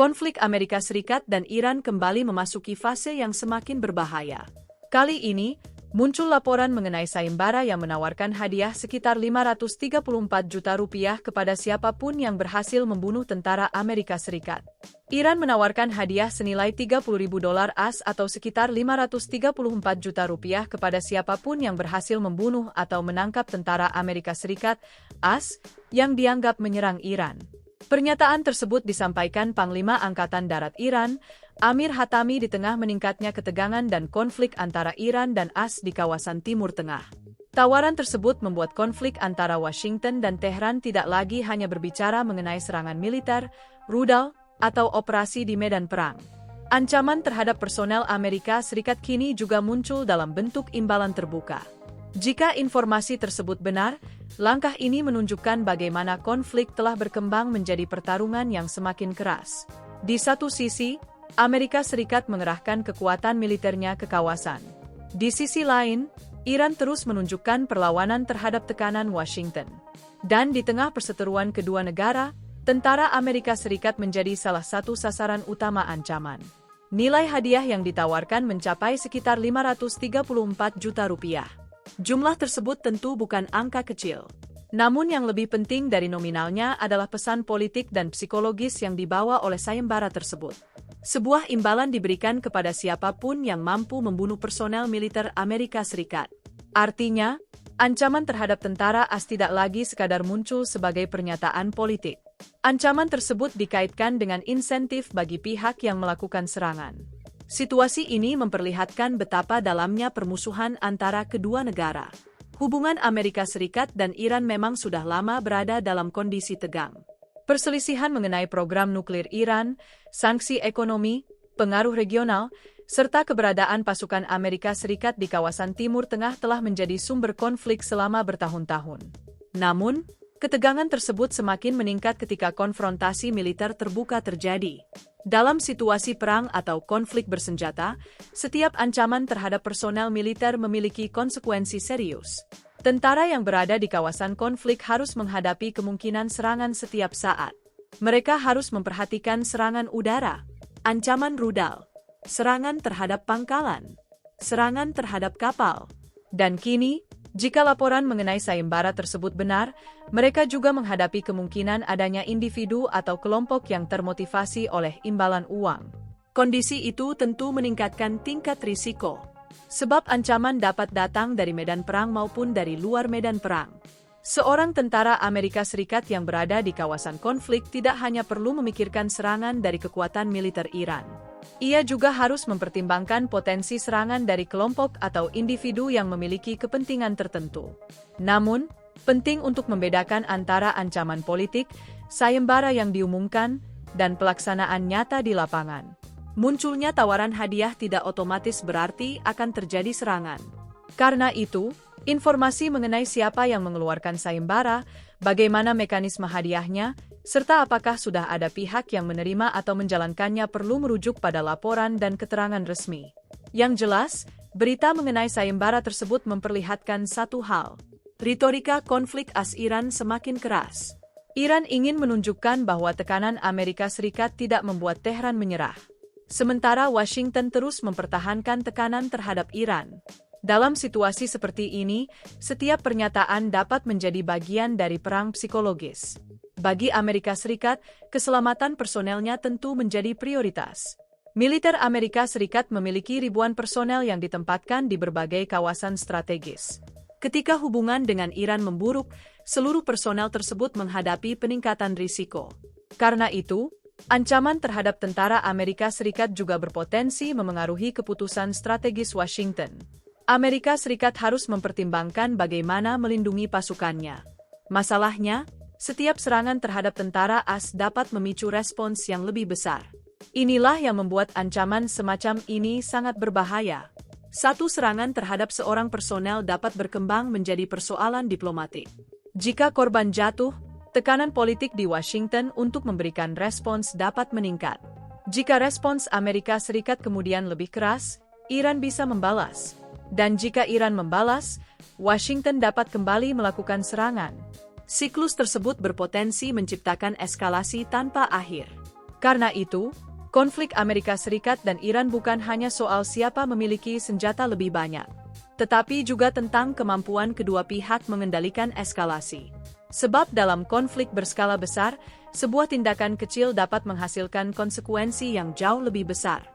konflik Amerika Serikat dan Iran kembali memasuki fase yang semakin berbahaya. Kali ini, muncul laporan mengenai sayembara yang menawarkan hadiah sekitar 534 juta rupiah kepada siapapun yang berhasil membunuh tentara Amerika Serikat. Iran menawarkan hadiah senilai $30.000 AS atau sekitar 534 juta rupiah kepada siapapun yang berhasil membunuh atau menangkap tentara Amerika Serikat AS yang dianggap menyerang Iran. Pernyataan tersebut disampaikan Panglima Angkatan Darat Iran, Amir Hatami di tengah meningkatnya ketegangan dan konflik antara Iran dan AS di kawasan Timur Tengah. Tawaran tersebut membuat konflik antara Washington dan Tehran tidak lagi hanya berbicara mengenai serangan militer, rudal, atau operasi di medan perang. Ancaman terhadap personel Amerika Serikat kini juga muncul dalam bentuk imbalan terbuka. Jika informasi tersebut benar, langkah ini menunjukkan bagaimana konflik telah berkembang menjadi pertarungan yang semakin keras. Di satu sisi, Amerika Serikat mengerahkan kekuatan militernya ke kawasan. Di sisi lain, Iran terus menunjukkan perlawanan terhadap tekanan Washington. Dan di tengah perseteruan kedua negara, tentara Amerika Serikat menjadi salah satu sasaran utama ancaman. Nilai hadiah yang ditawarkan mencapai sekitar 534 juta rupiah. Jumlah tersebut tentu bukan angka kecil. Namun yang lebih penting dari nominalnya adalah pesan politik dan psikologis yang dibawa oleh sayembara tersebut. Sebuah imbalan diberikan kepada siapapun yang mampu membunuh personel militer Amerika Serikat. Artinya, ancaman terhadap tentara AS tidak lagi sekadar muncul sebagai pernyataan politik. Ancaman tersebut dikaitkan dengan insentif bagi pihak yang melakukan serangan. Situasi ini memperlihatkan betapa dalamnya permusuhan antara kedua negara. Hubungan Amerika Serikat dan Iran memang sudah lama berada dalam kondisi tegang. Perselisihan mengenai program nuklir Iran, sanksi ekonomi, pengaruh regional, serta keberadaan pasukan Amerika Serikat di kawasan Timur Tengah telah menjadi sumber konflik selama bertahun-tahun. Namun, ketegangan tersebut semakin meningkat ketika konfrontasi militer terbuka terjadi. Dalam situasi perang atau konflik bersenjata, setiap ancaman terhadap personel militer memiliki konsekuensi serius. Tentara yang berada di kawasan konflik harus menghadapi kemungkinan serangan setiap saat. Mereka harus memperhatikan serangan udara, ancaman rudal, serangan terhadap pangkalan, serangan terhadap kapal. Dan kini, jika laporan mengenai sayembara tersebut benar, mereka juga menghadapi kemungkinan adanya individu atau kelompok yang termotivasi oleh imbalan uang. Kondisi itu tentu meningkatkan tingkat risiko, sebab ancaman dapat datang dari medan perang maupun dari luar medan perang. Seorang tentara Amerika Serikat yang berada di kawasan konflik tidak hanya perlu memikirkan serangan dari kekuatan militer Iran. Ia juga harus mempertimbangkan potensi serangan dari kelompok atau individu yang memiliki kepentingan tertentu. Namun, penting untuk membedakan antara ancaman politik, sayembara yang diumumkan, dan pelaksanaan nyata di lapangan. Munculnya tawaran hadiah tidak otomatis berarti akan terjadi serangan. Karena itu, informasi mengenai siapa yang mengeluarkan sayembara, bagaimana mekanisme hadiahnya, serta apakah sudah ada pihak yang menerima atau menjalankannya perlu merujuk pada laporan dan keterangan resmi. Yang jelas, berita mengenai sayembara tersebut memperlihatkan satu hal. Retorika konflik AS-Iran semakin keras. Iran ingin menunjukkan bahwa tekanan Amerika Serikat tidak membuat Tehran menyerah. Sementara Washington terus mempertahankan tekanan terhadap Iran. Dalam situasi seperti ini, setiap pernyataan dapat menjadi bagian dari perang psikologis. Bagi Amerika Serikat, keselamatan personelnya tentu menjadi prioritas. Militer Amerika Serikat memiliki ribuan personel yang ditempatkan di berbagai kawasan strategis. Ketika hubungan dengan Iran memburuk, seluruh personel tersebut menghadapi peningkatan risiko. Karena itu, ancaman terhadap tentara Amerika Serikat juga berpotensi memengaruhi keputusan strategis Washington. Amerika Serikat harus mempertimbangkan bagaimana melindungi pasukannya. Masalahnya, setiap serangan terhadap tentara AS dapat memicu respons yang lebih besar. Inilah yang membuat ancaman semacam ini sangat berbahaya. Satu serangan terhadap seorang personel dapat berkembang menjadi persoalan diplomatik. Jika korban jatuh, tekanan politik di Washington untuk memberikan respons dapat meningkat. Jika respons Amerika Serikat kemudian lebih keras, Iran bisa membalas. Dan jika Iran membalas, Washington dapat kembali melakukan serangan. Siklus tersebut berpotensi menciptakan eskalasi tanpa akhir. Karena itu, konflik Amerika Serikat dan Iran bukan hanya soal siapa memiliki senjata lebih banyak, tetapi juga tentang kemampuan kedua pihak mengendalikan eskalasi. Sebab dalam konflik berskala besar, sebuah tindakan kecil dapat menghasilkan konsekuensi yang jauh lebih besar.